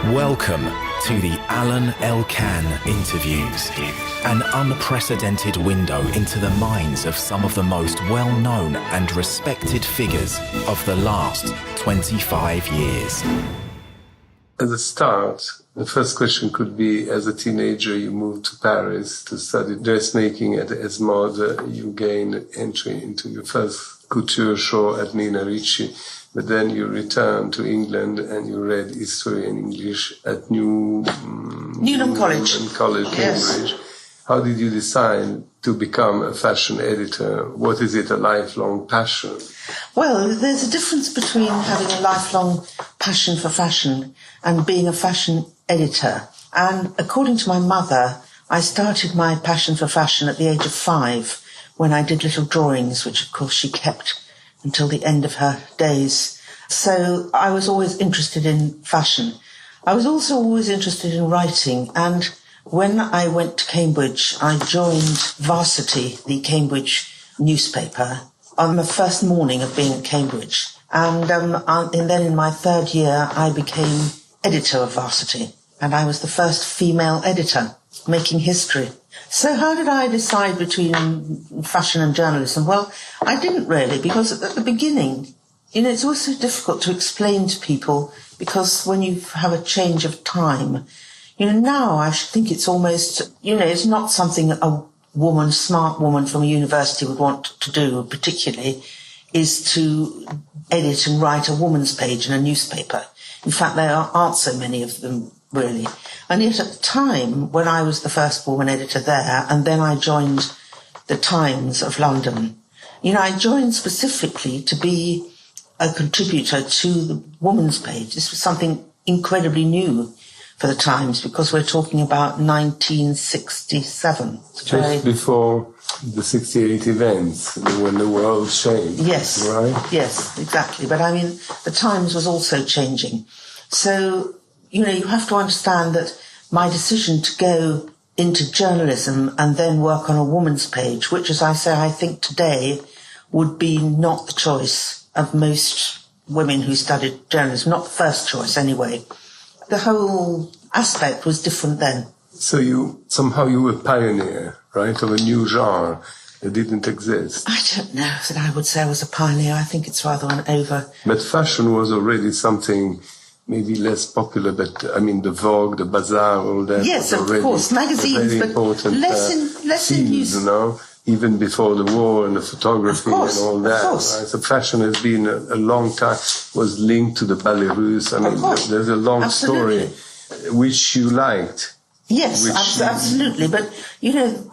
Welcome to the Alain Elkann interviews, an unprecedented window into the minds of some of the most well-known and respected figures of the last 25 years. As a start, the first question could be, as a teenager, you moved to Paris to study dressmaking at ESMOD. You gained entry into your first couture show at Nina Ricci. But then you returned to England and you read history and English at Newnham College, Cambridge. Yes. How did you decide to become a fashion editor? What is it, a lifelong passion? Well, there's a difference between having a lifelong passion for fashion and being a fashion editor. And according to my mother, I started my passion for fashion at the age of 5 when I did little drawings, which of course she kept until the end of her days. So I was always interested in fashion. I was also always interested in writing, and when I went to Cambridge, I joined Varsity, the Cambridge newspaper, on the first morning of being at Cambridge. And then in my third year, I became editor of Varsity, and I was the first female editor, making history. So how did I decide between fashion and journalism? Well, I didn't really, because at the beginning, it's also difficult to explain to people, because when you have a change of time, now I think it's almost, it's not something a smart woman from a university would want to do particularly, is to edit and write a woman's page in a newspaper. In fact, there aren't so many of them, really. And yet at the time, when I was the first woman editor there, and then I joined the Times of London, I joined specifically to be a contributor to the woman's page. This was something incredibly new for the Times, because we're talking about 1967. Just before the 68 events, when the world changed. Yes, right? Yes, exactly. But I mean, the Times was also changing. So, you have to understand that my decision to go into journalism and then work on a woman's page, which, as I say, I think today would be not the choice of most women who studied journalism, not the first choice anyway. The whole aspect was different then. So you were a pioneer, right, of a new genre that didn't exist. I don't know that I would say I was a pioneer. I think it's rather an over... But fashion was already something maybe less popular, but I mean the Vogue, the Bazaar, all that. Yes, of course, magazines, but less in use. Even before the war and the photography and all that. Right? So fashion has been a long time, was linked to the ballet russe. I mean, there's a long story, which you liked. Yes, absolutely. But,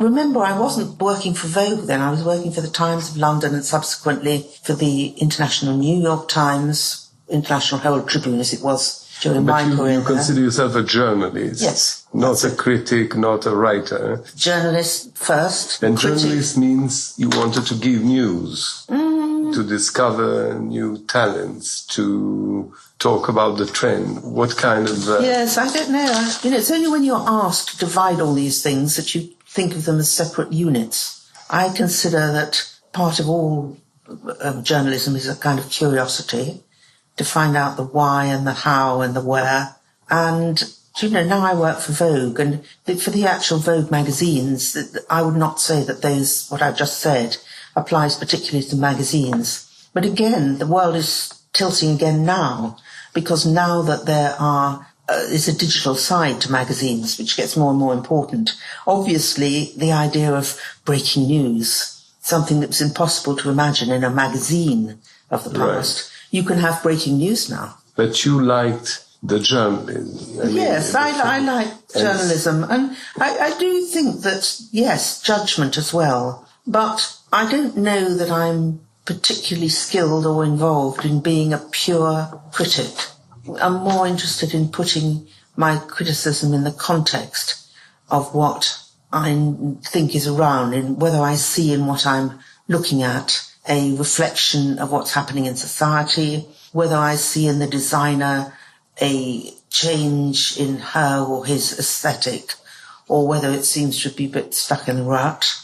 remember, I wasn't working for Vogue then. I was working for the Times of London and subsequently for the International New York Times, International Herald Tribune, as it was during my career. You consider yourself a journalist? Yes. Not a critic, not a writer. Journalist first. And journalist means you wanted to give news, to discover new talents, to talk about the trend. What kind of... Yes, I don't know. It's only when you're asked to divide all these things that you think of them as separate units. I consider that part of all journalism is a kind of curiosity, to find out the why and the how and the where. And, now I work for Vogue, and for the actual Vogue magazines, I would not say that what I've just said applies particularly to magazines. But again, the world is tilting again now, because now that there's a digital side to magazines, which gets more and more important. Obviously, the idea of breaking news, something that was impossible to imagine in a magazine of the past. Right. You can have breaking news now. But you liked the journalism. Yes, I like journalism. And I do think that, yes, judgment as well. But I don't know that I'm particularly skilled or involved in being a pure critic. I'm more interested in putting my criticism in the context of what I think is around, in whether I see in what I'm looking at a reflection of what's happening in society, whether I see in the designer a change in her or his aesthetic, or whether it seems to be a bit stuck in the rut.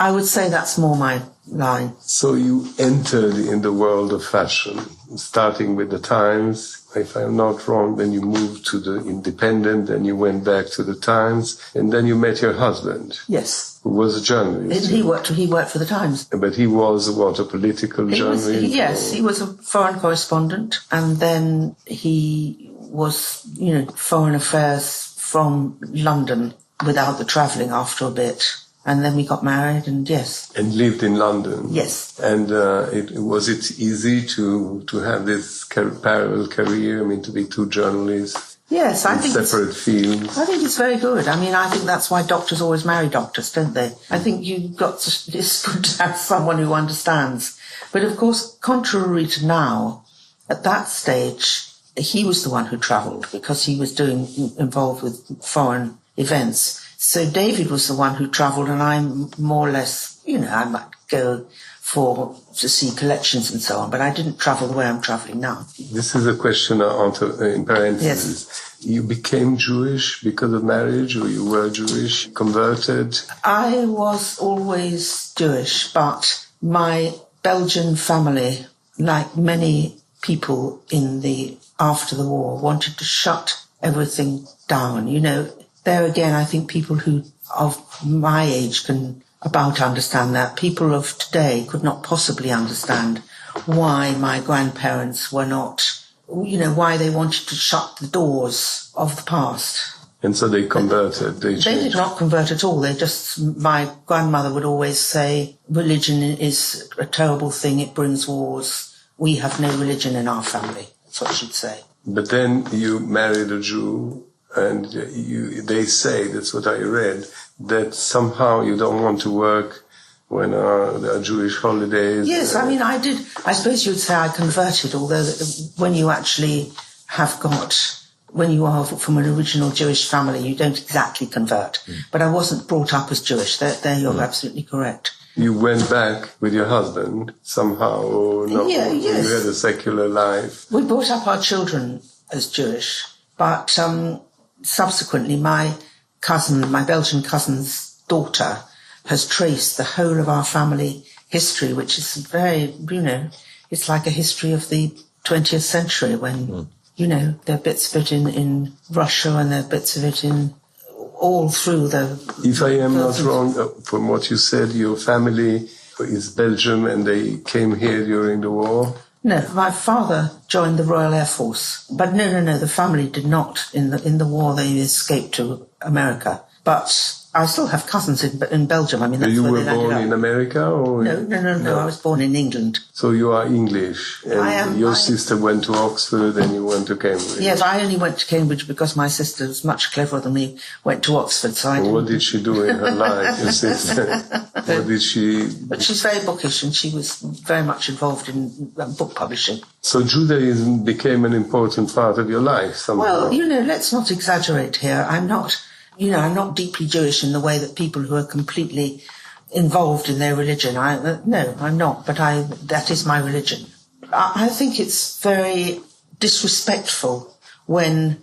I would say that's more my line. So you entered in the world of fashion, starting with the Times. If I'm not wrong, then you moved to the Independent, then you went back to the Times, and then you met your husband. Yes. Who was a journalist. He worked for the Times. But he was, what, a political journalist? Yes, he was a foreign correspondent, and then he was, foreign affairs from London without the travelling after a bit. And then we got married, and yes. And lived in London. Yes. And was it easy to have this parallel career? I mean, to be two journalists. Yes, I think separate fields. I think it's very good. I mean, I think that's why doctors always marry doctors, don't they? I think it's good to have someone who understands. But of course, contrary to now, at that stage, he was the one who travelled because he was involved with foreign events. So David was the one who travelled, and I'm more or less, I might go to see collections and so on, but I didn't travel the way I'm travelling now. This is a question in parentheses. Yes. You became Jewish because of marriage, or you were Jewish, converted? I was always Jewish, but my Belgian family, like many people after the war, wanted to shut everything down, There again, I think people who of my age can about understand that. People of today could not possibly understand why my grandparents were not, why they wanted to shut the doors of the past. And so they converted. They did not convert at all. My grandmother would always say, religion is a terrible thing. It brings wars. We have no religion in our family. That's what she'd say. But then you married a Jew. And they say, that's what I read, that somehow you don't want to work when there are Jewish holidays. Yes, I mean, I did. I suppose you would say I converted, although when you actually when you are from an original Jewish family, you don't exactly convert. But I wasn't brought up as Jewish. There you're absolutely correct. You went back with your husband somehow, or not? Yeah, yes. You had a secular life. We brought up our children as Jewish, but subsequently, my Belgian cousin's daughter has traced the whole of our family history, which is very, it's like a history of the 20th century when, there are bits of it in Russia and there are bits of it all through the... If I am not wrong, from what you said, your family is Belgium and they came here during the war? No, my father joined the Royal Air Force, but no, the family did not. In the war, they escaped to America. But I still have cousins in Belgium. I mean, that's you where were they born in America, or no? I was born in England. So you are English, and your sister went to Oxford, and you went to Cambridge. Yes, I only went to Cambridge because my sister was much cleverer than me. Went to Oxford, so what did she do in her life, your sister? What did she? But she's very bookish, and she was very much involved in book publishing. So Judaism became an important part of your life somehow. Well, let's not exaggerate here. I'm not deeply Jewish in the way that people who are completely involved in their religion. No, I'm not, but that is my religion. I think it's very disrespectful when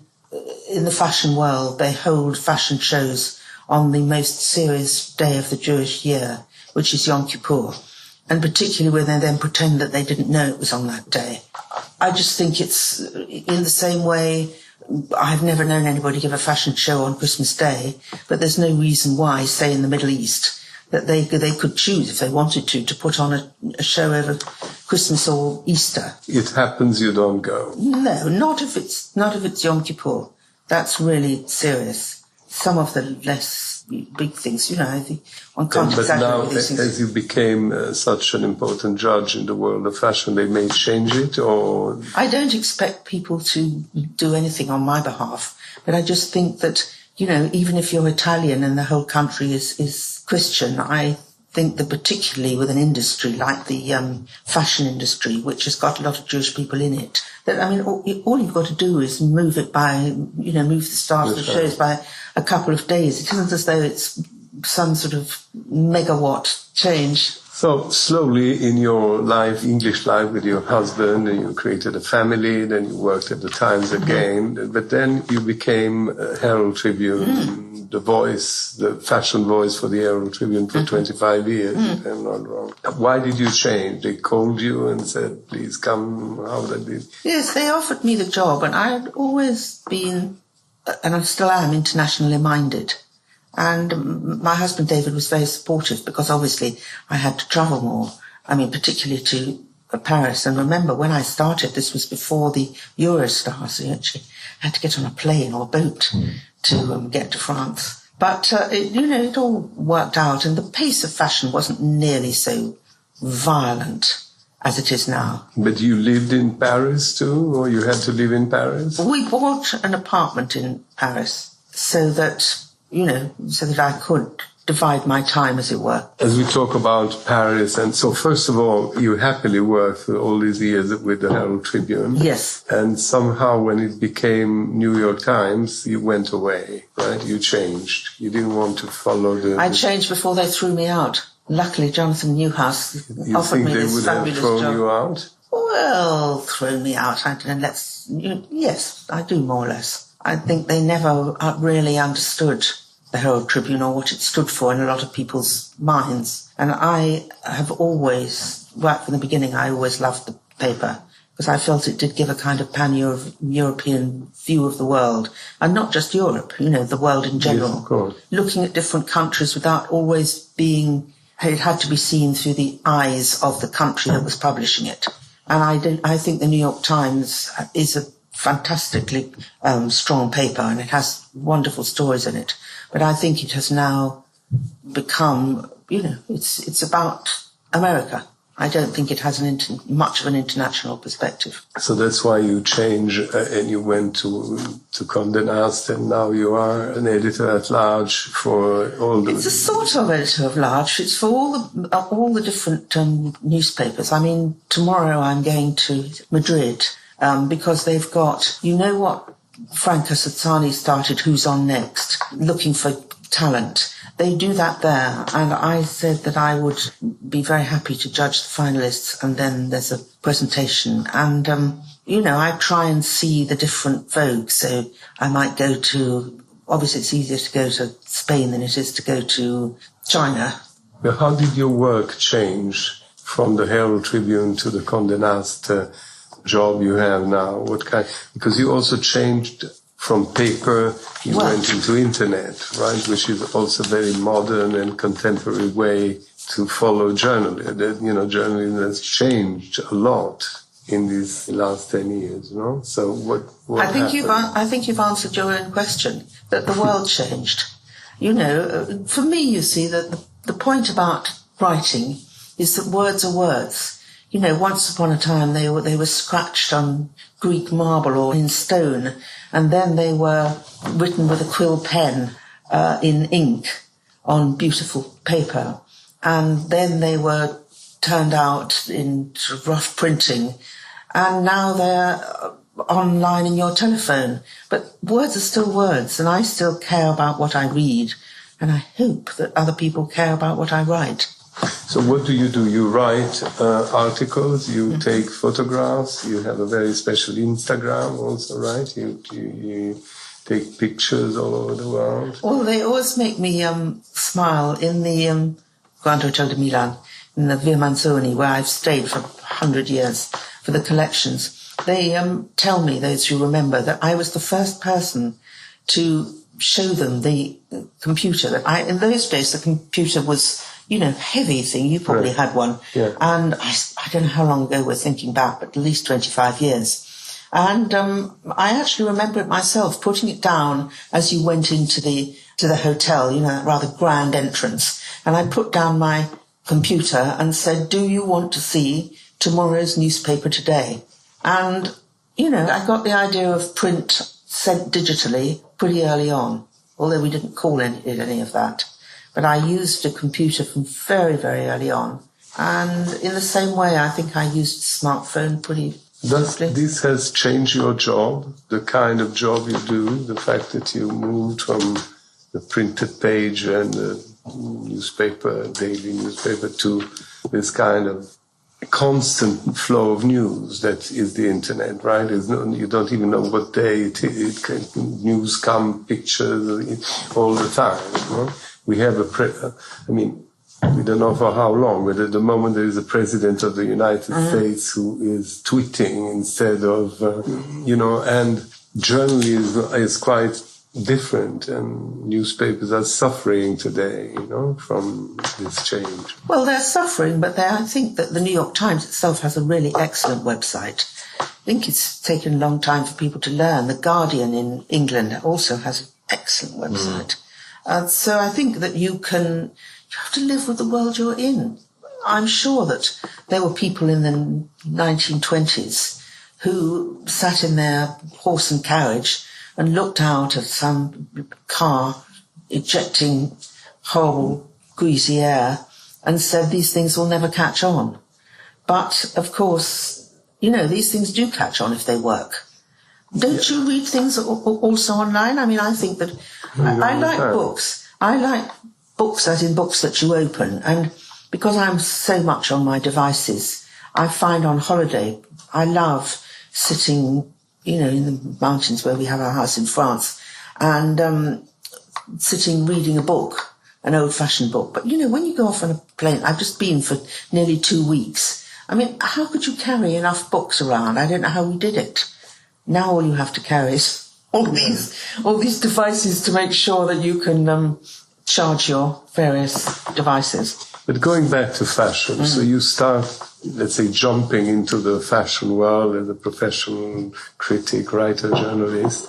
in the fashion world they hold fashion shows on the most serious day of the Jewish year, which is Yom Kippur, and particularly when they then pretend that they didn't know it was on that day. I just think it's in the same way. I've never known anybody give a fashion show on Christmas Day, but there's no reason why, say in the Middle East, that they could choose if they wanted to put on a show over Christmas or Easter. It happens, you don't go. No, not if it's Yom Kippur. That's really serious. Some of the less big things, one can't exaggerate with these things. But now, as you became such an important judge in the world of fashion, they may change it, or... I don't expect people to do anything on my behalf, but I just think that, even if you're Italian and the whole country is Christian, I think that particularly with an industry like the fashion industry, which has got a lot of Jewish people in it, that, all you've got to do is move it by, move the start of the shows by a couple of days. It isn't as though it's some sort of megawatt change. So slowly in your life, English life with your husband, and you created a family, then you worked at the Times again, but then you became a Herald Tribune the voice, the fashion voice for the Herald Tribune for 25 years, if I'm not wrong. Why did you change? They called you and said, please come, how did it? Yes, they offered me the job, and I had always been, and I still am, internationally minded. And my husband David was very supportive because obviously I had to travel more. I mean, particularly to Paris. And remember, when I started, this was before the Eurostar, so you actually had to get on a plane or a boat to get to France. But, it all worked out, and the pace of fashion wasn't nearly so violent as it is now. But you lived in Paris too, or you had to live in Paris? We bought an apartment in Paris so that, so that I could divide my time, as it were. As we talk about Paris, and so first of all, you happily worked for all these years with the Herald Tribune. Yes. And somehow when it became New York Times, you went away, right? You changed. You didn't want to follow I changed before they threw me out. Luckily, Jonathan Newhouse offered me this fabulous job. You think they would have thrown you out? Well, thrown me out. Yes, I do more or less. I think they never really understood the Herald Tribune or what it stood for in a lot of people's minds. And I have always, right from the beginning, I always loved the paper because I felt it did give a kind of pan-European view of the world. And not just Europe, the world in general. Yes, of course. Looking at different countries without always being, it had to be seen through the eyes of the country that was publishing it. And I think the New York Times is a fantastically strong paper, and it has wonderful stories in it. But I think it has now become, it's about America. I don't think it has much of an international perspective. So that's why you changed and you went to Condé Nast, and now you are an editor at large for all the... It's a sort of editor at large. It's for all the different newspapers. I mean, tomorrow I'm going to Madrid because they've got, what Franca Sozzani started, Who's On Next, looking for talent. They do that there, and I said that I would be very happy to judge the finalists, and then there's a presentation. And, I try and see the different Vogue, so I might go to, obviously it's easier to go to Spain than it is to go to China. But how did your work change from the Herald Tribune to the Condé Nast job you have now? Because you also changed from paper, you went into internet, right? Which is also a very modern and contemporary way to follow journalism. Journalism has changed a lot in these last 10 years, no? So what happened? I think you've answered your own question, that the world changed. For me, you see, that the point about writing is that words are words. Once upon a time they were scratched on Greek marble or in stone, and then they were written with a quill pen in ink on beautiful paper, and then they were turned out in sort of rough printing, and now they're online in your telephone. But words are still words, and I still care about what I read, and I hope that other people care about what I write. So what do? You write articles, you take photographs, you have a very special Instagram also, right? You take pictures all over the world. Well, they always make me smile in the Grand Hotel de Milan, in the Via Manzoni, where I've stayed for 100 years for the collections. They tell me, those who remember, that I was the first person to show them the computer. In those days, the computer was, heavy thing. You probably had one. Yeah. And I don't know how long ago we're thinking back, but at least 25 years. And I actually remember it myself, putting it down as you went into the hotel, that rather grand entrance. And I put down my computer and said, do you want to see tomorrow's newspaper today? And, I got the idea of print sent digitally pretty early on, although we didn't call it any of that. But I used a computer from very, very early on. And in the same way, I think I used a smartphone pretty quickly. This has changed your job, the kind of job you do, the fact that you moved from the printed page and the daily newspaper, to this kind of constant flow of news that is the internet, right? You don't even know what day news come, pictures all the time. You know? We have we don't know for how long, but at the moment there is a president of the United States who is tweeting instead of, and journalism is quite different, and newspapers are suffering today, from this change. Well, they're suffering, but I think that the New York Times itself has a really excellent website. I think it's taken a long time for people to learn. The Guardian in England also has an excellent website. So I think that you have to live with the world you're in. I'm sure that there were people in the 1920s who sat in their horse and carriage and looked out at some car ejecting horrible greasy air and said, these things will never catch on. But, of course, these things do catch on if they work. Don't you read things also online? I mean, I think that I like books. I like books as in books that you open. And because I'm so much on my devices, I find on holiday, I love sitting in the mountains where we have our house in France, and sitting reading a book, an old-fashioned book. But, when you go off on a plane, I've just been for nearly 2 weeks. I mean, how could you carry enough books around? I don't know how we did it. Now all you have to carry is all these devices to make sure that you can charge your various devices. But going back to fashion, so you start, let's say, jumping into the fashion world as a professional critic, writer, journalist.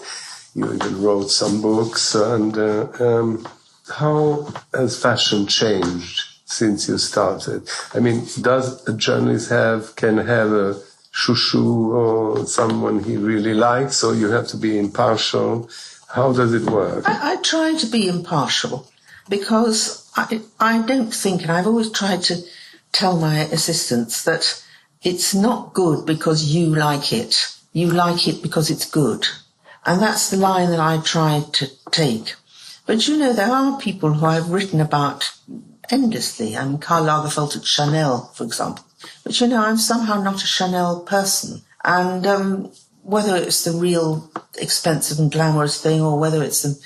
You even wrote some books. And how has fashion changed since you started? I mean, does a journalist can have a shushu or someone he really likes, or you have to be impartial? How does it work? I try to be impartial because I don't think, and I've always tried to tell my assistants that it's not good because you like it. You like it because it's good. And that's the line that I try to take. But there are people who I've written about endlessly. I mean, Karl Lagerfeld at Chanel, for example. But I'm somehow not a Chanel person. And whether it's the real expensive and glamorous thing or whether it's the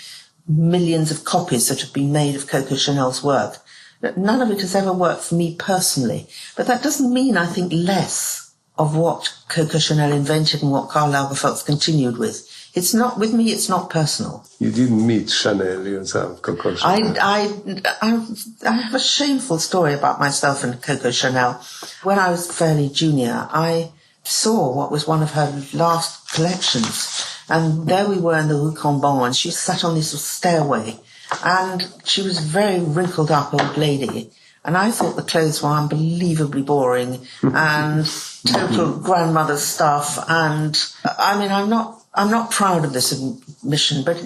millions of copies that have been made of Coco Chanel's work, none of it has ever worked for me personally. But that doesn't mean I think less of what Coco Chanel invented and what Karl Lagerfeld continued with. It's not, with me, it's not personal. You didn't meet Chanel yourself, Coco Chanel? I have a shameful story about myself and Coco Chanel. When I was fairly junior, I saw what was one of her last collections. And there we were in the Rue Cambon, and she sat on this stairway. And she was a very wrinkled up old lady. And I thought the clothes were unbelievably boring and total grandmother stuff. And I mean, I'm not proud of this admission, but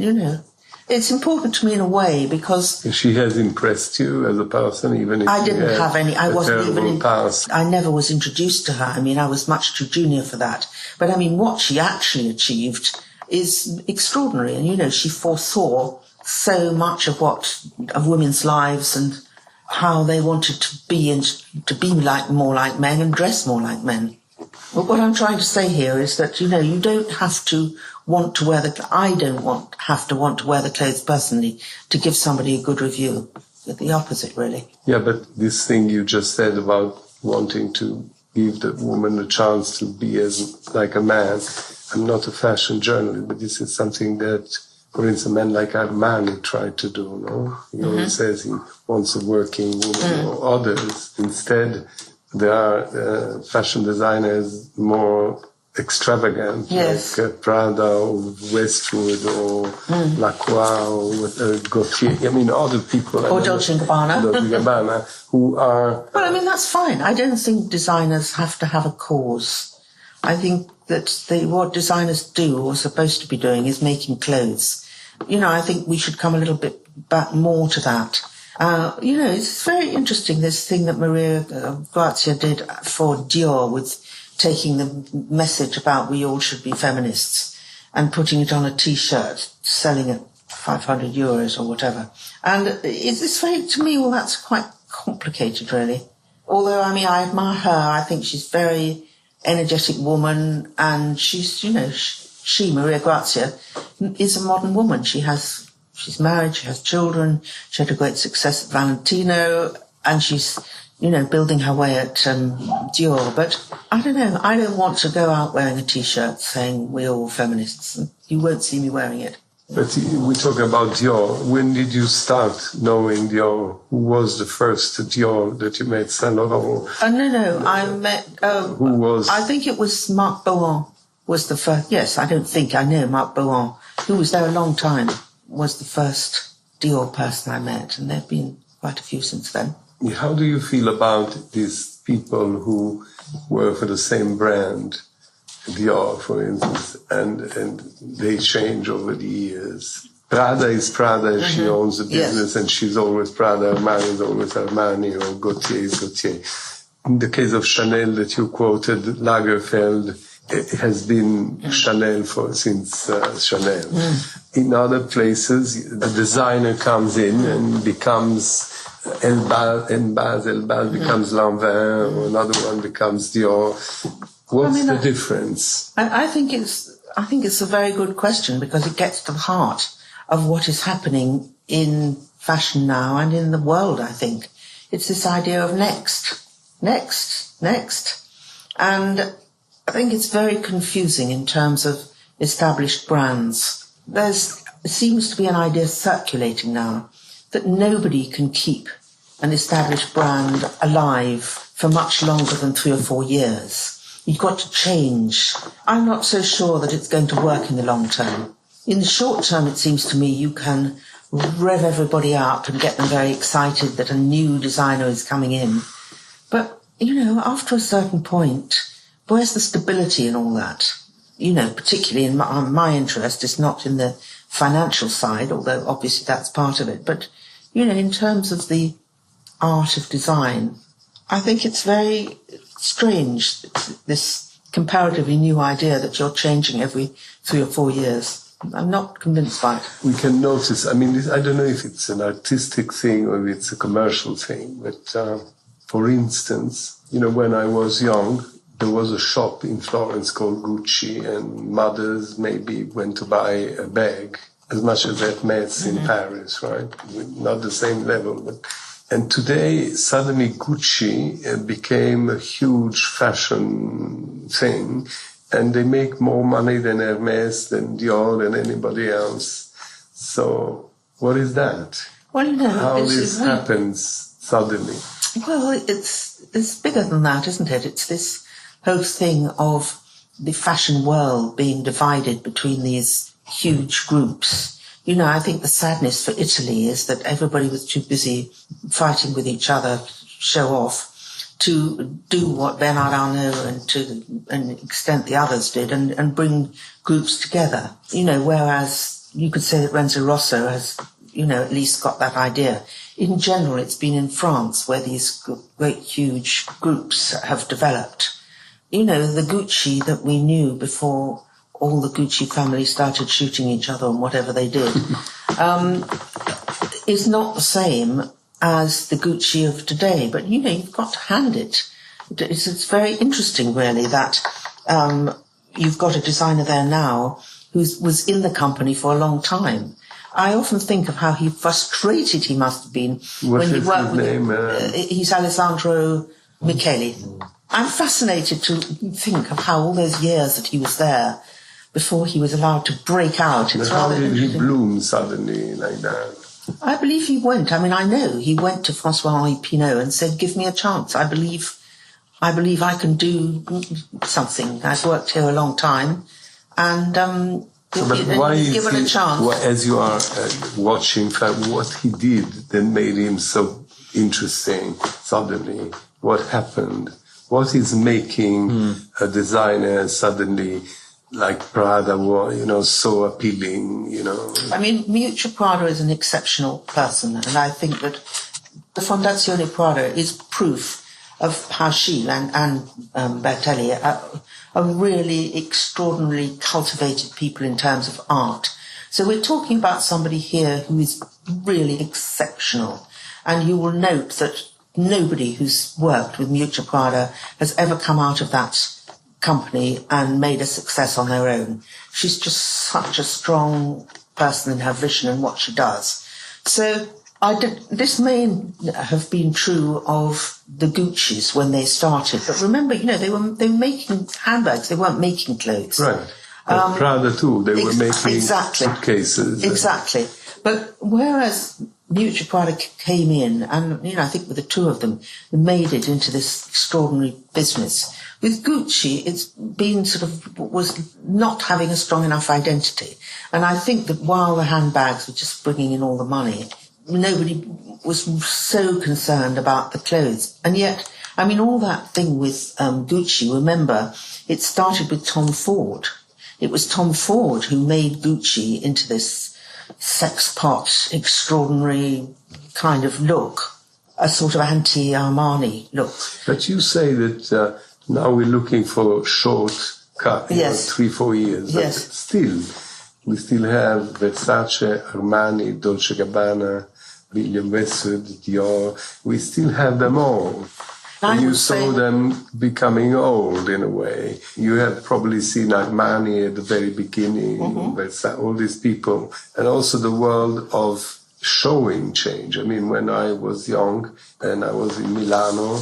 it's important to me in a way because she has impressed you as a person, even if I didn't have any. I wasn't even. Past. I never was introduced to her. I mean, I was much too junior for that. But I mean, what she actually achieved is extraordinary. And she foresaw so much of women's lives and how they wanted to be and to be more like men and dress more like men. But what I'm trying to say here is that, you don't have to want to wear I don't have to want to wear the clothes personally to give somebody a good review. The opposite, really. Yeah, but this thing you just said about wanting to give the woman a chance to be like a man. I'm not a fashion journalist, but this is something that, for instance, a man like Armani tried to do, no? He always says he wants a working woman or others. Instead, there are fashion designers more extravagant, yes, like Prada or Westwood or Lacroix or Gaultier. I mean, other people. Or Dolce & Gabbana, who are... Well, I mean, that's fine. I don't think designers have to have a cause. I think that what designers do or are supposed to be doing is making clothes. I think we should come a little bit back more to that. It's very interesting, this thing that Maria Grazia did for Dior with taking the message about we all should be feminists and putting it on a T-shirt, selling it 500 euros or whatever. And it's very, to me, well, that's quite complicated, really. Although, I mean, I admire her. I think she's a very energetic woman, and she's, she, Maria Grazia, is a modern woman. She's married, she has children, she had a great success at Valentino, and she's, building her way at Dior. But I don't know, I don't want to go out wearing a T-shirt saying we're all feminists. You won't see me wearing it. But we're talking about Dior. When did you start knowing Dior? Who was the first Dior that you met? Saint Laurent? No, I met... who was... I think it was Marc Bohan was the first... Yes, I know Marc Bohan, who was there a long time, was the first Dior person I met, and there have been quite a few since then. How do you feel about these people who work for the same brand, Dior, for instance, and they change over the years? Prada is Prada, she owns the business, and she's always Prada, Armani is always Armani, or Gaultier is Gaultier. In the case of Chanel that you quoted, Lagerfeld, it has been Chanel since Chanel. In other places, the designer comes in and becomes Elbaz becomes Lanvin, or another one becomes Dior. What's the difference? I think it's a very good question, because it gets to the heart of what is happening in fashion now and in the world, I think. It's this idea of next. And I think it's very confusing in terms of established brands. There seems to be an idea circulating now that nobody can keep an established brand alive for much longer than 3 or 4 years. You've got to change. I'm not so sure that it's going to work in the long term. In the short term, it seems to me you can rev everybody up and get them very excited that a new designer is coming in. But, after a certain point, where's the stability in all that? Particularly in my interest is not in the financial side, although obviously that's part of it. But, in terms of the art of design, I think it's very strange, this comparatively new idea that you're changing every 3 or 4 years. I'm not convinced by it. We can notice, I don't know if it's an artistic thing or if it's a commercial thing, but for instance, when I was young, there was a shop in Florence called Gucci, and mothers maybe went to buy a bag as much as Hermès in Paris, right? Not the same level, but... And today, suddenly Gucci became a huge fashion thing, and they make more money than Hermès, than Dior, than anybody else. So, what is that? Well, how this happens suddenly? Well, it's bigger than that, isn't it? It's this whole thing of the fashion world being divided between these huge groups. I think the sadness for Italy is that everybody was too busy fighting with each other, show off, to do what Bernard Arnault and to an extent the others did, and bring groups together. Whereas you could say that Renzo Rosso has, at least got that idea. In general, it's been in France where these great, huge groups have developed. The Gucci that we knew before all the Gucci family started shooting each other and whatever they did, is not the same as the Gucci of today. But, you've got to hand it. It's very interesting, really, that you've got a designer there now who was in the company for a long time. I often think of how frustrated he must have been when he worked with him. He's Alessandro Michele. I'm fascinated to think of how all those years that he was there before he was allowed to break out. But how did he bloom suddenly like that? I believe he went. I know he went to François-Henri Pinault and said, "Give me a chance. I believe I can do something. I've worked here a long time, and why give it a chance." As you are watching what he did that made him so interesting suddenly, what happened? What is making a designer suddenly like Prada was, so appealing, Miuccia Prada is an exceptional person, and I think that the Fondazione Prada is proof of how she and Bertelli are really extraordinarily cultivated people in terms of art. So we're talking about somebody here who is really exceptional, and you will note that nobody who's worked with Miuccia Prada has ever come out of that company and made a success on their own. She's just such a strong person in her vision and what she does. So this may have been true of the Gucci's when they started, but remember, they were making handbags, they weren't making clothes. Right. Prada too, they were making suitcases. Exactly. But whereas Miuccia Prada came in, and I think with the two of them, they made it into this extraordinary business. With Gucci, it's been was not having a strong enough identity. And I think that while the handbags were just bringing in all the money, nobody was so concerned about the clothes. And yet, all that thing with Gucci, remember, it started with Tom Ford. It was Tom Ford who made Gucci into this sex pot, extraordinary kind of look, a sort of anti-Armani look. But you say that now we're looking for short cut, 3-4 years. Yes. But we still have Versace, Armani, Dolce & Gabbana, William Westwood, Dior. We still have them all. And you saw them becoming old in a way. You have probably seen Armani at the very beginning, all these people, and also the world of showing change. When I was young and I was in Milano,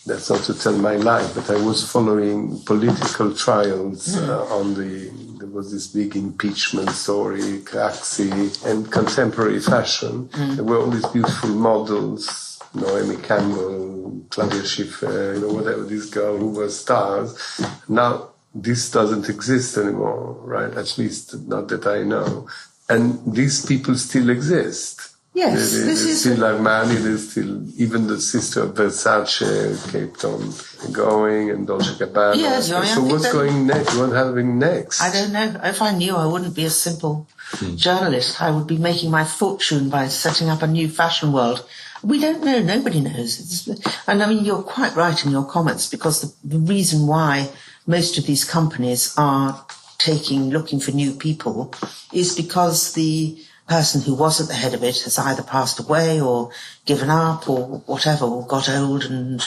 that's not to tell my life, but I was following political trials there was this big impeachment story, Craxi, and contemporary fashion. There were all these beautiful models, Noemi Campbell, Claudia Schiffer, whatever, this girl who were stars. Now, this doesn't exist anymore, right? At least not that I know. And these people still exist. Yes, there's still Armani, there's still, even the sister of Versace kept on going, and Dolce & Gabbana. Yes, so what's going next? What's happening next? I don't know. If I knew, I wouldn't be a simple journalist. I would be making my fortune by setting up a new fashion world. We don't know. Nobody knows. And you're quite right in your comments, because the reason why most of these companies are looking for new people is because the person who was at the head of it has either passed away or given up or whatever, or got old and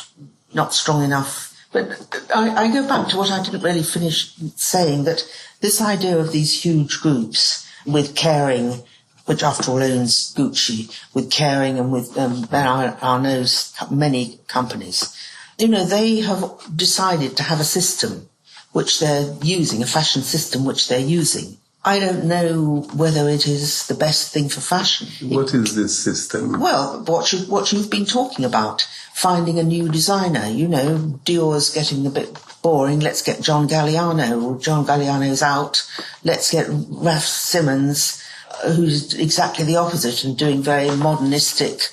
not strong enough. But I go back to what I didn't really finish saying, that this idea of these huge groups with Kering, which after all owns Gucci, with Kering and with Arnaud's many companies, they have decided to have a system which they're using, a fashion system which they're using. I don't know whether it is the best thing for fashion. What is this system? Well, what you've been talking about, finding a new designer. Dior's getting a bit boring. Let's get John Galliano. Or John Galliano's out. Let's get Raf Simons, who's exactly the opposite and doing very modernistic,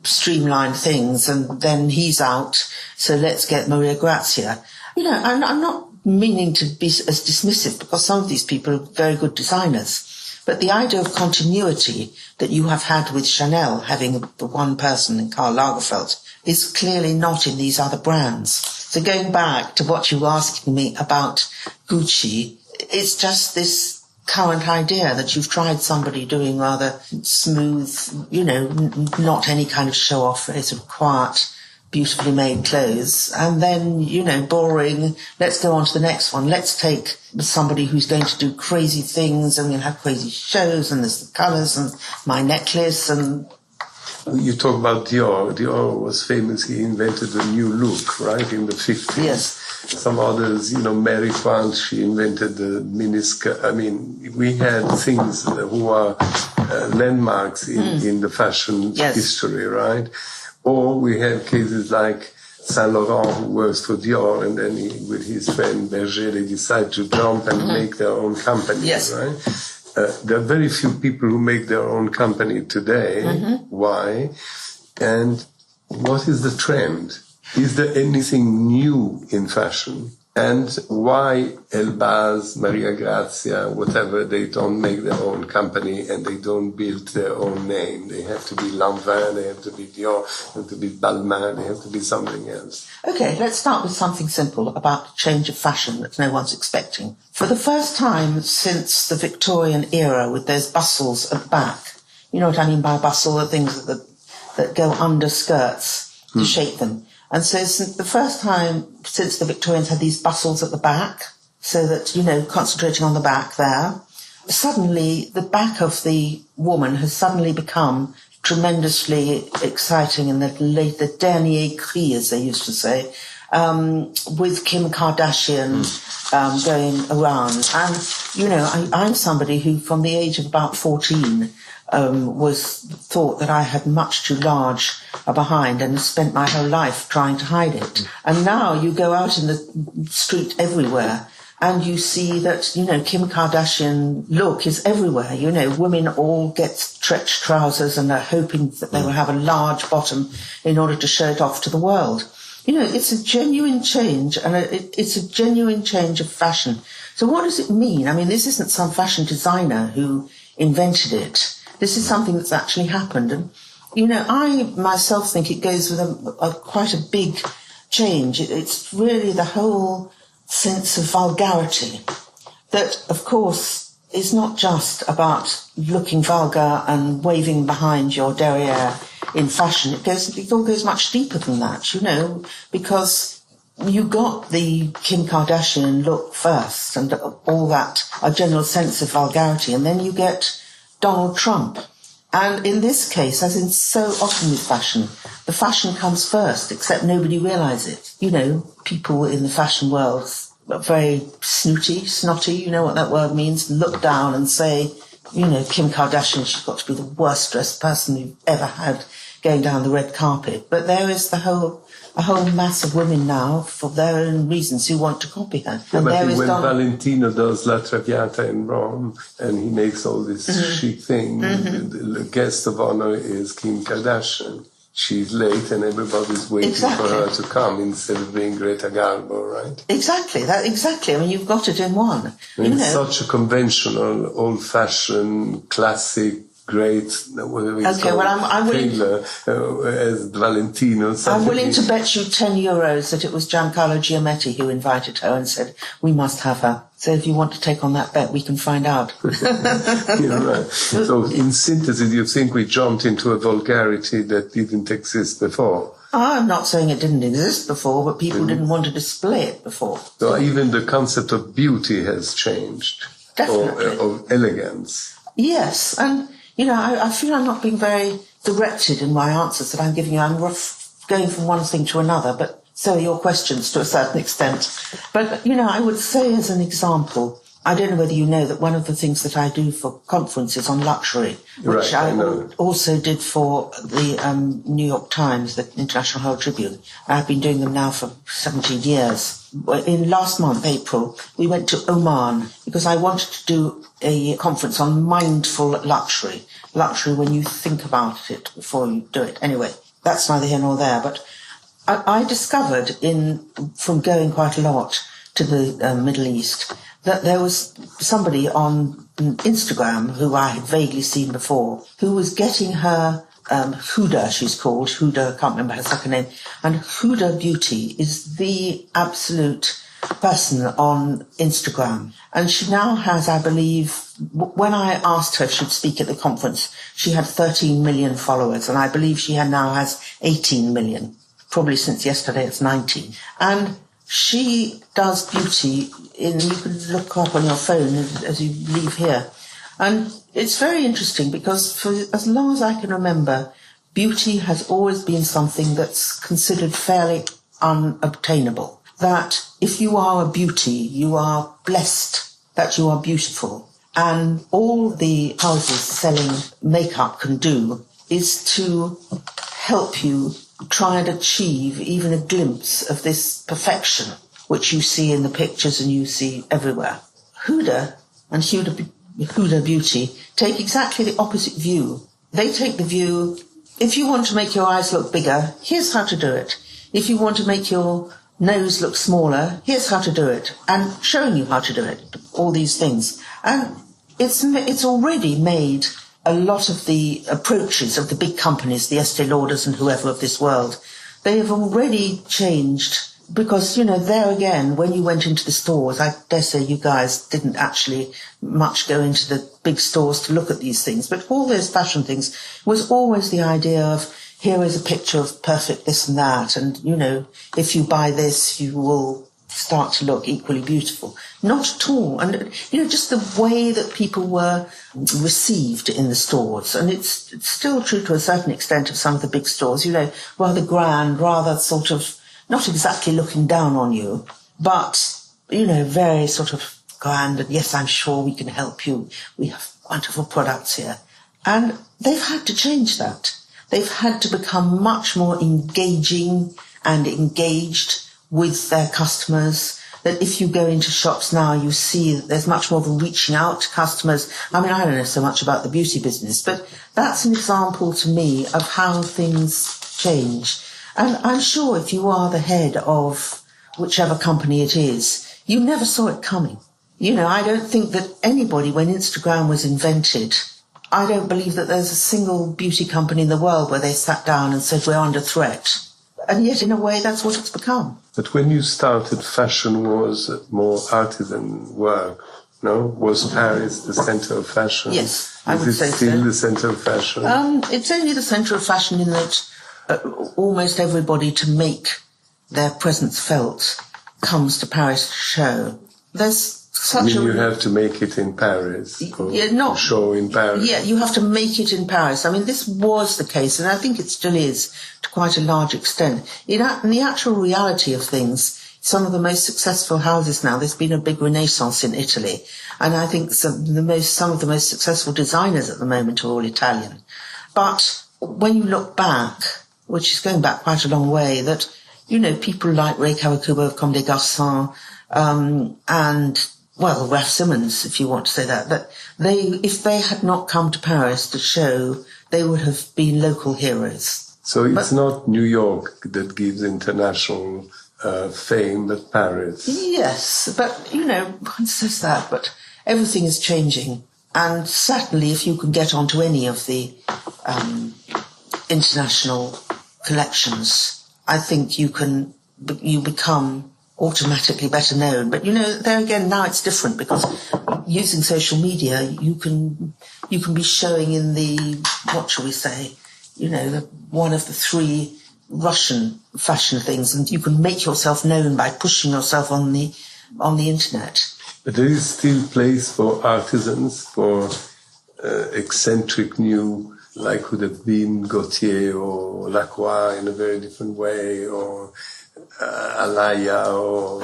streamlined things. And then he's out. So let's get Maria Grazia. I'm not meaning to be as dismissive, because some of these people are very good designers. But the idea of continuity that you have had with Chanel, having the one person in Karl Lagerfeld, is clearly not in these other brands. So going back to what you were asking me about Gucci, it's just this current idea that you've tried somebody doing rather smooth, not any kind of show-off, very sort of quiet, beautifully made clothes, and then, boring, let's go on to the next one. Let's take somebody who's going to do crazy things, and we'll have crazy shows, and there's the colours, and my necklace, and... You talk about Dior. Dior was famous. He invented a new look, right, in the 50s. Yes. Some others, Mary Quant, she invented the miniskirt. We had things who are landmarks in the fashion history, right? Or we have cases like Saint Laurent, who works for Dior, and then with his friend Berger, they decide to jump and make their own company, right? There are very few people who make their own company today. Why? And what is the trend? Is there anything new in fashion? And why Elbaz, Maria Grazia, whatever, they don't make their own company and they don't build their own name? They have to be Lanvin, they have to be Dior, they have to be Balmain, they have to be something else. Okay, let's start with something simple about a change of fashion that no one's expecting. For the first time since the Victorian era, with those bustles at the back, you know what I mean by bustle, the things that go under skirts, to shape them. And so since the first time since the Victorians had these bustles at the back, so that, concentrating on the back there, suddenly the back of the woman has suddenly become tremendously exciting, and the dernier cri, as they used to say, with Kim Kardashian going around. And, I'm somebody who, from the age of about 14, thought that I had much too large a behind and spent my whole life trying to hide it. And now you go out in the street everywhere and you see that, Kim Kardashian look is everywhere. Women all get stretched trousers and are hoping that they will have a large bottom in order to show it off to the world. It's a genuine change, and it's a genuine change of fashion. So what does it mean? I mean, this isn't some fashion designer who invented it. This is something that's actually happened. And, I myself think it goes with quite a big change. It's really the whole sense of vulgarity that, of course, is not just about looking vulgar and waving behind your derriere in fashion. It all goes much deeper than that, because you got the Kim Kardashian look first and all that, a general sense of vulgarity, and then you get Donald Trump. And in this case, as in so often with fashion, the fashion comes first, except nobody realises it. People in the fashion world are very snotty, you know what that word means, look down and say, Kim Kardashian, she's got to be the worst dressed person you've ever had going down the red carpet. But there is a whole mass of women now, for their own reasons, who want to copy her. Yeah, and but there is when Valentino does La Traviata in Rome, and he makes all this chic thing, the guest of honor is Kim Kardashian. She's late and everybody's waiting for her to come instead of being Greta Garbo, right? Exactly. I mean, you've got it in one. It's such a conventional, old-fashioned, classic, great, whatever it's called, I'm willing Taylor, as Valentino. I'm willing to bet you €10 that it was Giancarlo Giametti who invited her and said, we must have her. So if you want to take on that bet, we can find out. You're right. So in synthesis, you think we jumped into a vulgarity that didn't exist before? I'm not saying it didn't exist before, but people didn't want to display it before. So even the concept of beauty has changed. Definitely. Or of elegance. Yes, and I feel I'm not being very directed in my answers that I'm giving you. I'm going from one thing to another, but so are your questions to a certain extent. But, I would say as an example, I don't know whether you know that one of the things that I do for conferences on luxury, which I also did for the New York Times, the International Herald Tribune. I've been doing them now for 17 years. In last month, April, we went to Oman because I wanted to do a conference on mindful luxury. Luxury when you think about it before you do it. Anyway, that's neither here nor there. But I discovered from going quite a lot to the Middle East that there was somebody on Instagram who I had vaguely seen before who was getting her Huda, she's called. Huda, I can't remember her second name. And Huda Beauty is the absolute person on Instagram. And she now has, I believe, when I asked her if she'd speak at the conference, she had 13 million followers. And I believe she now has 18 million. Probably since yesterday it's 19. And she does beauty you can look up on your phone as you leave here. And it's very interesting because for as long as I can remember, beauty has always been something that's considered fairly unobtainable. That if you are a beauty, you are blessed that you are beautiful. And all the houses selling makeup can do is to help you try and achieve even a glimpse of this perfection, which you see in the pictures and you see everywhere. Huda and Huda Beauty take exactly the opposite view. They take the view, if you want to make your eyes look bigger, here's how to do it. If you want to make your nose look smaller, here's how to do it. And showing you how to do it, all these things. And it's already made a lot of the approaches of the big companies, the Estee Lauders and whoever of this world, they have already changed because, there again, when you went into the stores, I dare say you guys didn't actually much go into the big stores to look at these things, but all those fashion things was always the idea of, here is a picture of perfect this and that, and, you know, if you buy this, you will start to look equally beautiful. Not at all. And, you know, just the way that people were received in the stores. And it's still true to a certain extent of some of the big stores, you know, rather grand, rather sort of not exactly looking down on you, but, you know, very sort of grand. And yes, I'm sure we can help you. We have wonderful products here. And they've had to change that. They've had to become much more engaging and engaged with their customers, that if you go into shops now, you see that there's much more of a reaching out to customers. I mean, I don't know so much about the beauty business, but that's an example to me of how things change. And I'm sure if you are the head of whichever company it is, you never saw it coming. You know, I don't think that anybody, when Instagram was invented, I don't believe that there's a single beauty company in the world where they sat down and said, we're under threat. And yet, in a way, that's what it's become. But when you started, fashion was more artisan work, no? Was Paris the center of fashion? Yes, I would say so. Is it still the center of fashion? It's only the center of fashion in that almost everybody, to make their presence felt, comes to Paris to show. There's such you have to make it in Paris, or show in Paris. Yeah, you have to make it in Paris. I mean, this was the case, and I think it still is to quite a large extent. In the actual reality of things, some of the most successful houses now, there's been a big renaissance in Italy, and I think some of the most successful designers at the moment are all Italian. But when you look back, which is going back quite a long way, that, you know, people like Ray Kawakubo of Comme des Garçons, and, well, Ralph Simmons, if you want to say that if they had not come to Paris to show, they would have been local heroes. So it's not New York that gives international fame, but Paris. Yes, but, you know, one says that, but everything is changing. And certainly if you can get onto any of the international collections, I think you become automatically better known. But, you know, there again, now it's different, because using social media, you can be showing in the, what shall we say, you know, one of the 3 Russian fashion things, and you can make yourself known by pushing yourself on the internet. But there is still place for artisans, for eccentric new, like could have been Gautier or Lacroix in a very different way, or Alaya or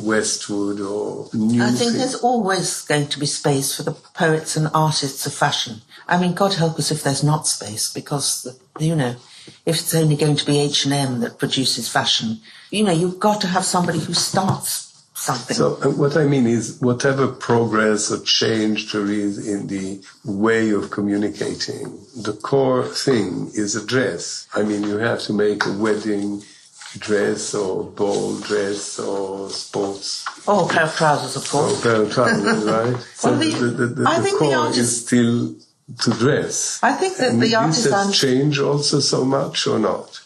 Westwood or new. I think there's always going to be space for the poets and artists of fashion. I mean, God help us if there's not space, because, you know, if it's only going to be H&M that produces fashion, you know, you've got to have somebody who starts something. So what I mean is, whatever progress or change there is in the way of communicating, the core thing is a dress. I mean, you have to make a wedding dress or ball dress or sports. Oh, a pair of trousers, of course. Oh, a pair of trousers, right? So the core is still to dress. I think that the artisan has changed also so much, or not?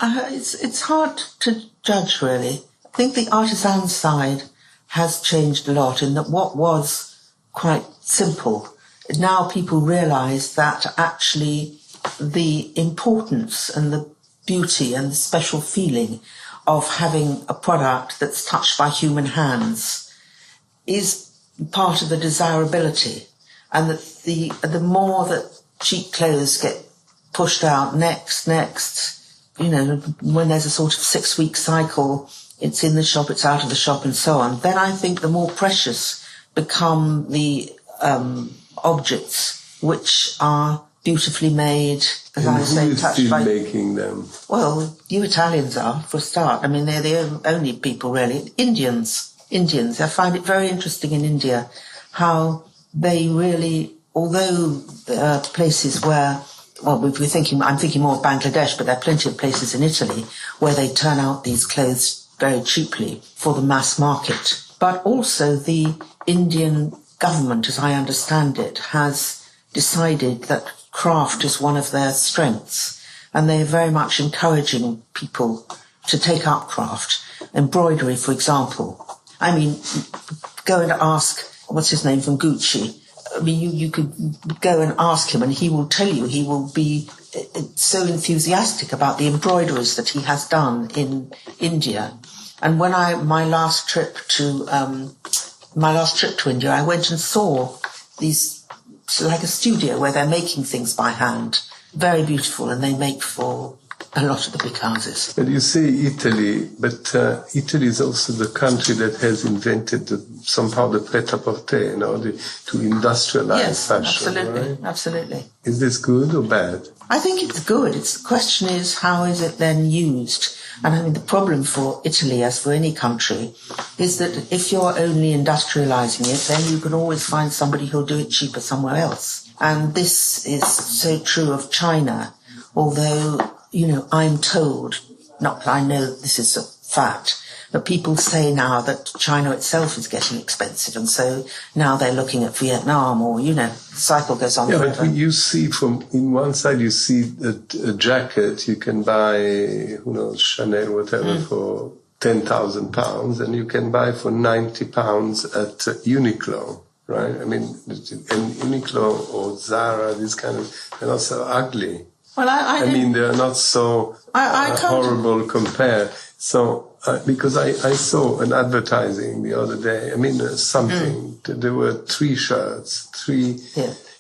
It's hard to judge, really. I think the artisan side has changed a lot, in that what was quite simple, now people realise that actually the importance and the beauty and the special feeling of having a product that's touched by human hands is part of the desirability, and that the more that cheap clothes get pushed out next, you know, when there's a sort of 6-week cycle, it's in the shop, it's out of the shop, and so on, then I think the more precious become the objects which are beautifully made, as I say, touched by. Making them? Well, you Italians are, for a start. I mean, they're the only people, really. Indians. I find it very interesting in India how they really, although places where, well, I'm thinking more of Bangladesh, but there are plenty of places in Italy where they turn out these clothes very cheaply for the mass market. But also the Indian government, as I understand it, has decided that craft is one of their strengths, and they're very much encouraging people to take up craft. Embroidery, for example. I mean, go and ask, what's his name, from Gucci, I mean, you could go and ask him and he will tell you, he will be so enthusiastic about the embroideries that he has done in India. And when my last trip to India, I went and saw these, like a studio where they're making things by hand. Very beautiful, and they make for a lot of the big houses. But you say Italy, but Italy is also the country that has invented somehow the pret-à-porter, to industrialize fashion. Absolutely, right? Absolutely. Is this good or bad? I think it's good. The question is, how is it then used? And I mean, the problem for Italy, as for any country, is that if you're only industrializing it, then you can always find somebody who'll do it cheaper somewhere else. And this is so true of China, although, I'm told, not that I know this is a fact, but people say now that China itself is getting expensive, and so now they're looking at Vietnam, or, the cycle goes on forever. But you see in one side you see a jacket you can buy, Chanel, whatever, for £10,000, and you can buy for £90 at Uniqlo, right? I mean, and Uniqlo or Zara, these they're not so ugly. Well, I mean, they're not so horrible compared. So, because I saw an advertising the other day, there were 3 shirts, 3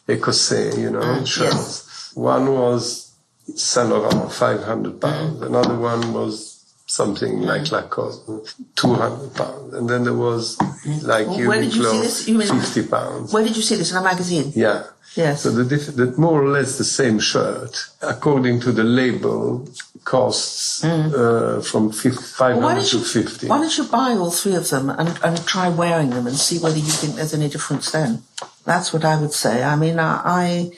Écossais, shirts. Yes. One was Saint Laurent, £500. Another one was something like Lacoste, £200. And then there was like Uniqlo, £50. Where did you see this? In a magazine? Yeah. Yes. So the more or less the same shirt, according to the label, costs from 500 to 50. Why don't you buy all 3 of them and try wearing them and see whether you think there's any difference then? That's what I would say. I mean, I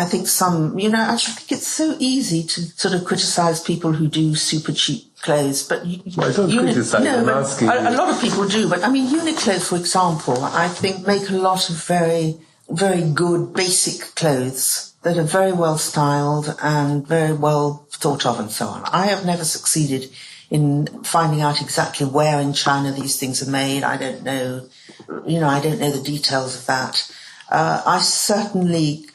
think I think it's so easy to sort of criticize people who do super cheap clothes, but I don't criticize. I'm asking a lot of people do. But I mean, Uniqlo, for example, I think make a lot of very, very good basic clothes that are very well styled and very well thought of and so on. I have never succeeded in finding out exactly where in China these things are made. I don't know, I don't know the details of that. I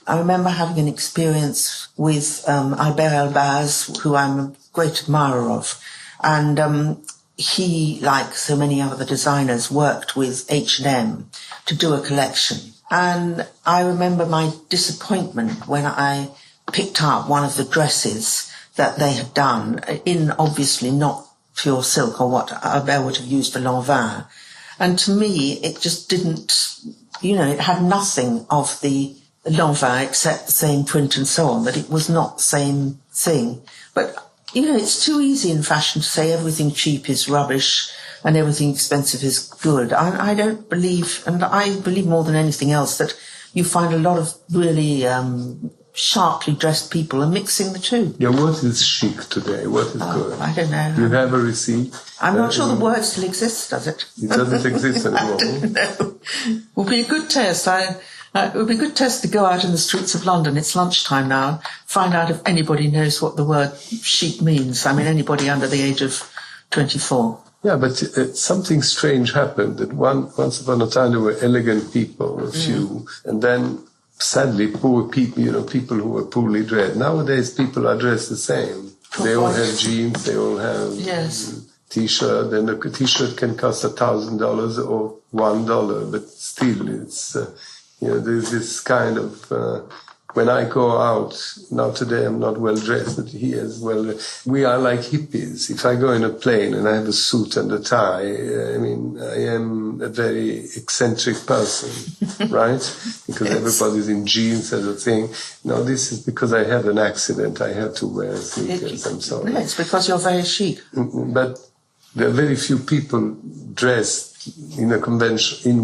remember having an experience with Albert Elbaz, who I'm a great admirer of, and he, like so many other designers, worked with H&M to do a collection. And I remember my disappointment when I picked up one of the dresses that they had done in, obviously not pure silk or what Albert would have used for Lanvin. And to me, it just didn't, it had nothing of the Lanvin except the same print and so on, that it was not the same thing. But, it's too easy in fashion to say everything cheap is rubbish and everything expensive is good. I don't believe, and I believe more than anything else, that you find a lot of really sharply dressed people are mixing the two. Yeah, what is chic today? What is good? I don't know. You have a receipt? I'm not sure the word still exists, does it? It doesn't exist anymore. I don't know. It would be a good test. It would be a good test to go out in the streets of London. It's lunchtime now. Find out if anybody knows what the word chic means. I mean, anybody under the age of 24. Yeah, but something strange happened. That once upon a time there were elegant people, a few, and then sadly poor people, people who were poorly dressed. Nowadays people are dressed the same. They all have jeans, they all have T-shirt, and a T-shirt can cost $1,000 or $1, but still it's, there's this kind of, when I go out, now today I'm not well dressed, but he is well. We are like hippies. If I go in a plane and I have a suit and a tie, I am a very eccentric person, right? Because everybody's in jeans as a thing. No, this is because I had an accident. I had to wear sneakers. I'm sorry. No, it's because you're very chic. But there are very few people dressed in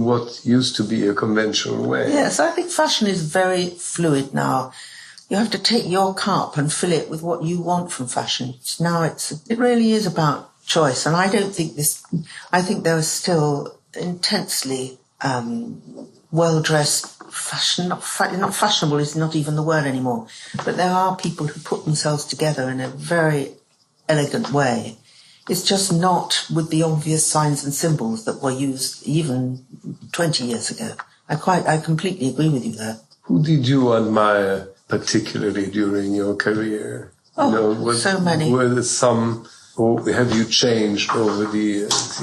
what used to be a conventional way. Yes, I think fashion is very fluid now. You have to take your cup and fill it with what you want from fashion. It really is about choice, and I don't think I think there are still intensely well-dressed fashion, not fashionable is not even the word anymore, but there are people who put themselves together in a very elegant way. It's just not with the obvious signs and symbols that were used even 20 years ago. I completely agree with you there. Who did you admire particularly during your career? Oh, so many. Were there some, or have you changed over the years?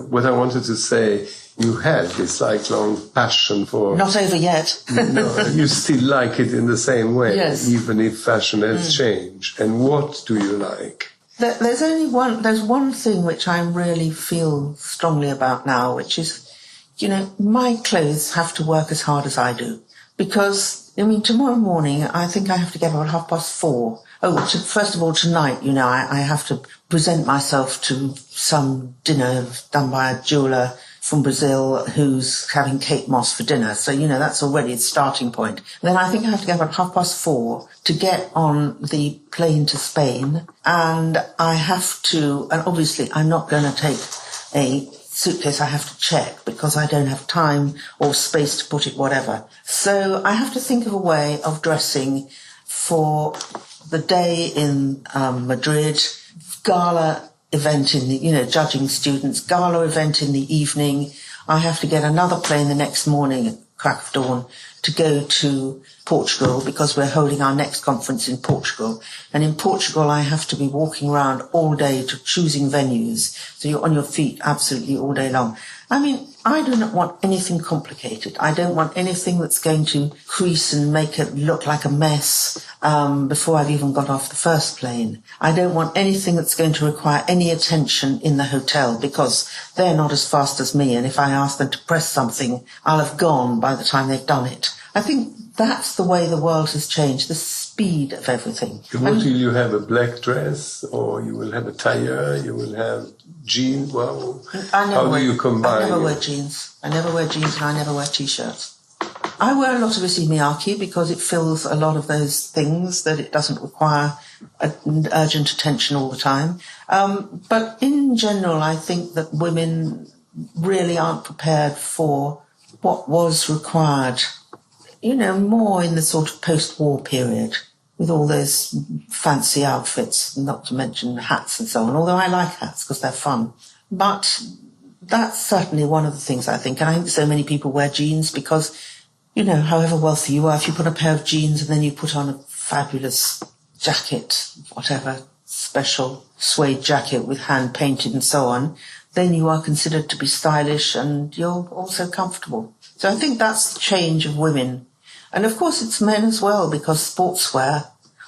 What I wanted to say, you had this lifelong passion for... Not over yet. No, you still like it in the same way, yes. Even if fashion has changed. And what do you like? There's one thing which I really feel strongly about now, which is, my clothes have to work as hard as I do. Because, tomorrow morning, I think I have to get up at 4:30. First of all, tonight, I have to present myself to some dinner done by a jeweller from Brazil who's having Kate Moss for dinner. So, that's already the starting point. Then I think I have to get up at 4:30 to get on the plane to Spain. And I have to, and obviously I'm not going to take a suitcase I have to check because I don't have time or space to put it, whatever. So I have to think of a way of dressing for the day in Madrid, gala event in the, judging students, gala event in the evening. I have to get another plane the next morning at crack of dawn to go to Portugal because we're holding our next conference in Portugal. And in Portugal, I have to be walking around all day to choosing venues. So you're on your feet absolutely all day long. I do not want anything complicated. I don't want anything that's going to crease and make it look like a mess before I've even got off the first plane. I don't want anything that's going to require any attention in the hotel because they're not as fast as me. And if I ask them to press something, I'll have gone by the time they've done it. I think that's the way the world has changed, the speed of everything. Will you have a black dress or you will have a tailleur, you will have jeans? Well, how do you combine? I never wear jeans. I never wear jeans and I never wear T-shirts. I wear a lot of Suzy Menkes because it fills a lot of those things that it doesn't require urgent attention all the time. But in general, I think that women really aren't prepared for what was required, more in the sort of post-war period with all those fancy outfits, not to mention hats and so on, although I like hats because they're fun. But that's certainly one of the things I think. And I think so many people wear jeans because, however wealthy you are, if you put a pair of jeans and then you put on a fabulous jacket, whatever, special suede jacket with hand painted and so on, then you are considered to be stylish and you're also comfortable. So I think that's the change of women. And of course it's men as well, because sportswear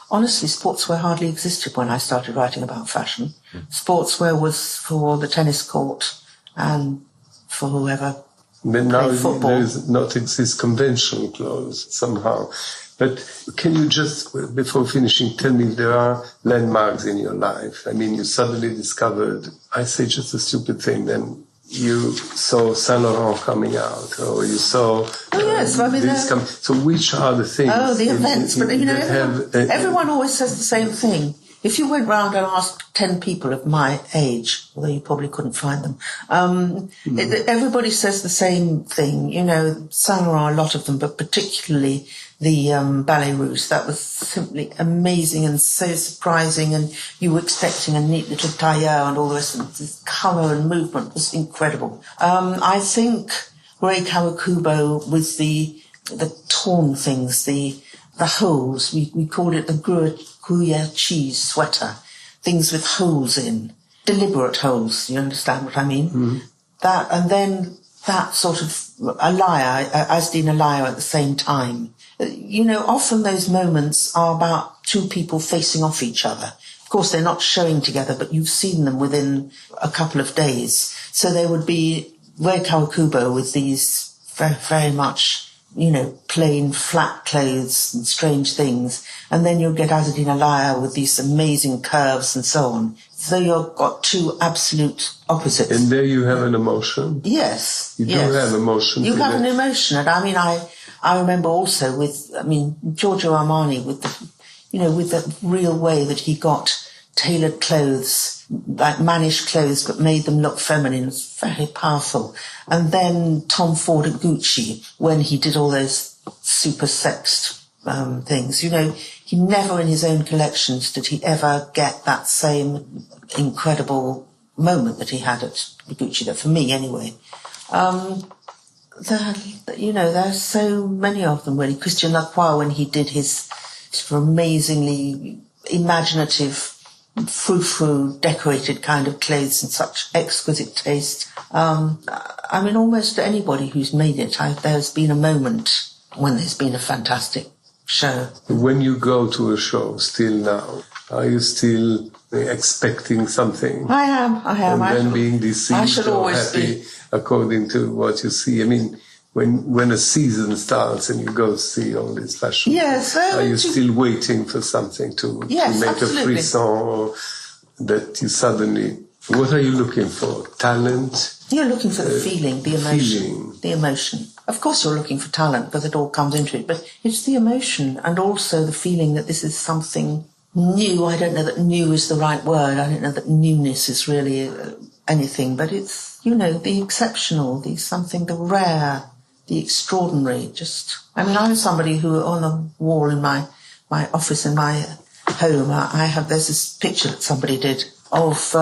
hardly existed when I started writing about fashion. Sportswear was for the tennis court and for whoever played football. There does not exist conventional clothes somehow. But can you just, before finishing, tell me if there are landmarks in your life? You suddenly discovered, I say just a stupid thing, then you saw Saint Laurent coming out, or you saw this coming. So which are the things? Oh, the events. But everyone always says the same thing. If you went round and asked 10 people of my age, although you probably couldn't find them, everybody says the same thing. Saint Laurent, a lot of them, but particularly the Ballet Russe. That was simply amazing and so surprising, and you were expecting a neat little tailleur and all the rest of it. This colour and movement was incredible. I think Grey Kawakubo with the torn things, the holes. We called it the Gruyere cheese sweater. Things with holes in. Deliberate holes, you understand what I mean? Mm-hmm. That, and then that sort of Asdine Alaya at the same time. Often those moments are about two people facing off each other. Of course, they're not showing together, but you've seen them within a couple of days. So there would be Grey Kawakubo with these very, very much, plain, flat clothes and strange things. And then you'll get Asdine Alaya with these amazing curves and so on. So you've got two absolute opposites. And there you have an emotion? Yes. You do have emotion. You have an emotion. And I remember also with, Giorgio Armani with the real way that he got tailored clothes, like mannish clothes, but made them look feminine. It was very powerful. And then Tom Ford at Gucci, when he did all those super sexed things. He never in his own collections did he ever get that same incredible moment that he had at Gucci, that for me anyway. there's so many of them really. Christian Lacroix, when he did his sort of amazingly imaginative, frou-frou, decorated kind of clothes in such exquisite taste. I mean, almost anybody who's made it, there's been a moment when there's been a fantastic show. When you go to a show still now, are you still expecting something? I am. And then being deceived or happy be according to what you see? I mean, when a season starts and you go see all these fashion, yes, are you still waiting for something to make absolutely. a frisson, or that you suddenly... What are you looking for? Talent? You're looking for the feeling, the emotion. The emotion. Of course you're looking for talent because it all comes into it, but it's the emotion and also the feeling that this is something new. I don't know that new is the right word. I don't know that newness is really anything, but it's, the exceptional, the rare, the extraordinary. I was somebody who, on the wall in my office in my home, there's this picture that somebody did of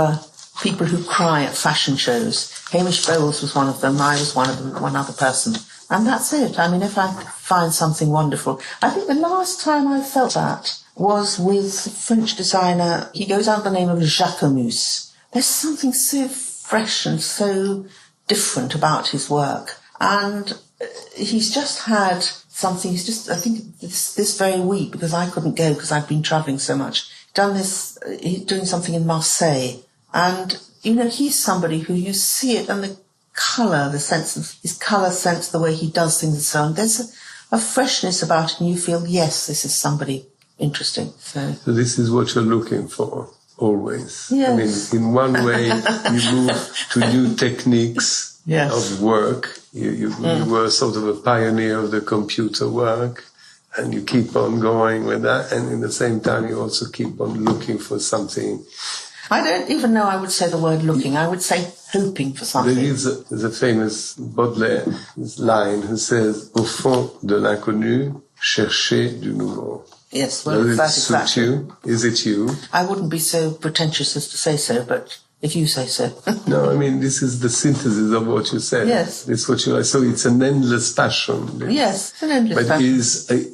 people who cry at fashion shows. Hamish Bowles was one of them, I was one of them, one other person. And that's it. I mean, if I find something wonderful. I think the last time I felt that was with a French designer. He goes under the name of Jacquemus. There's something so fresh and so different about his work. And he's just had something, I think this very week, because I couldn't go because I've been travelling so much, he's doing something in Marseille. And, he's somebody who you see it and the colour, the sense of his colour sense, the way he does things and so on. There's a freshness about it and you feel, yes, this is somebody interesting. So this is what you're looking for, always. Yes. I mean, in one way, you move to new techniques of work. You were sort of a pioneer of the computer work, and you keep on going with that. And in the same time, you also keep on looking for something. I don't even know I would say the word looking. I would say hoping for something. There is a famous Baudelaire line who says, "Au fond de l'inconnu, cherchez du nouveau." Yes, well, does it suit you? Is it you? I wouldn't be so pretentious as to say so, but if you say so. No, I mean, this is the synthesis of what you said. Yes. This is what you are. So it's an endless passion. Yes, it's an endless passion. But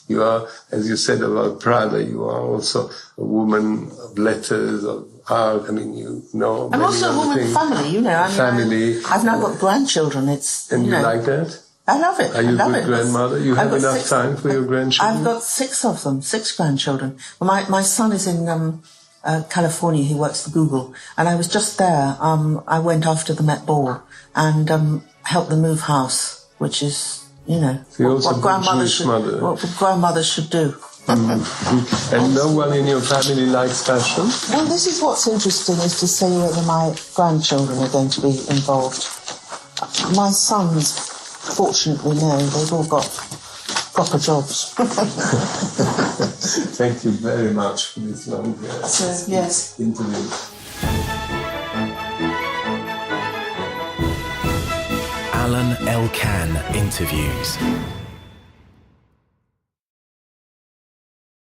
you are, as you said about Prada, you are also a woman of letters, of art. I mean, I'm also a woman of family, family. I've now got grandchildren. And you like that? I love it. Are you a good grandmother? You have enough time for your grandchildren? I've got 6 of them, 6 grandchildren. My son is in California. He works for Google. And I was just there. I went after the Met Ball and helped them move house, which is, what grandmothers should do. And no one in your family likes fashion? Well, this is what's interesting, is to say whether my grandchildren are going to be involved. My sons, fortunately, no. They've all got proper jobs. Thank you very much for this long interview. Alain Elkann interviews.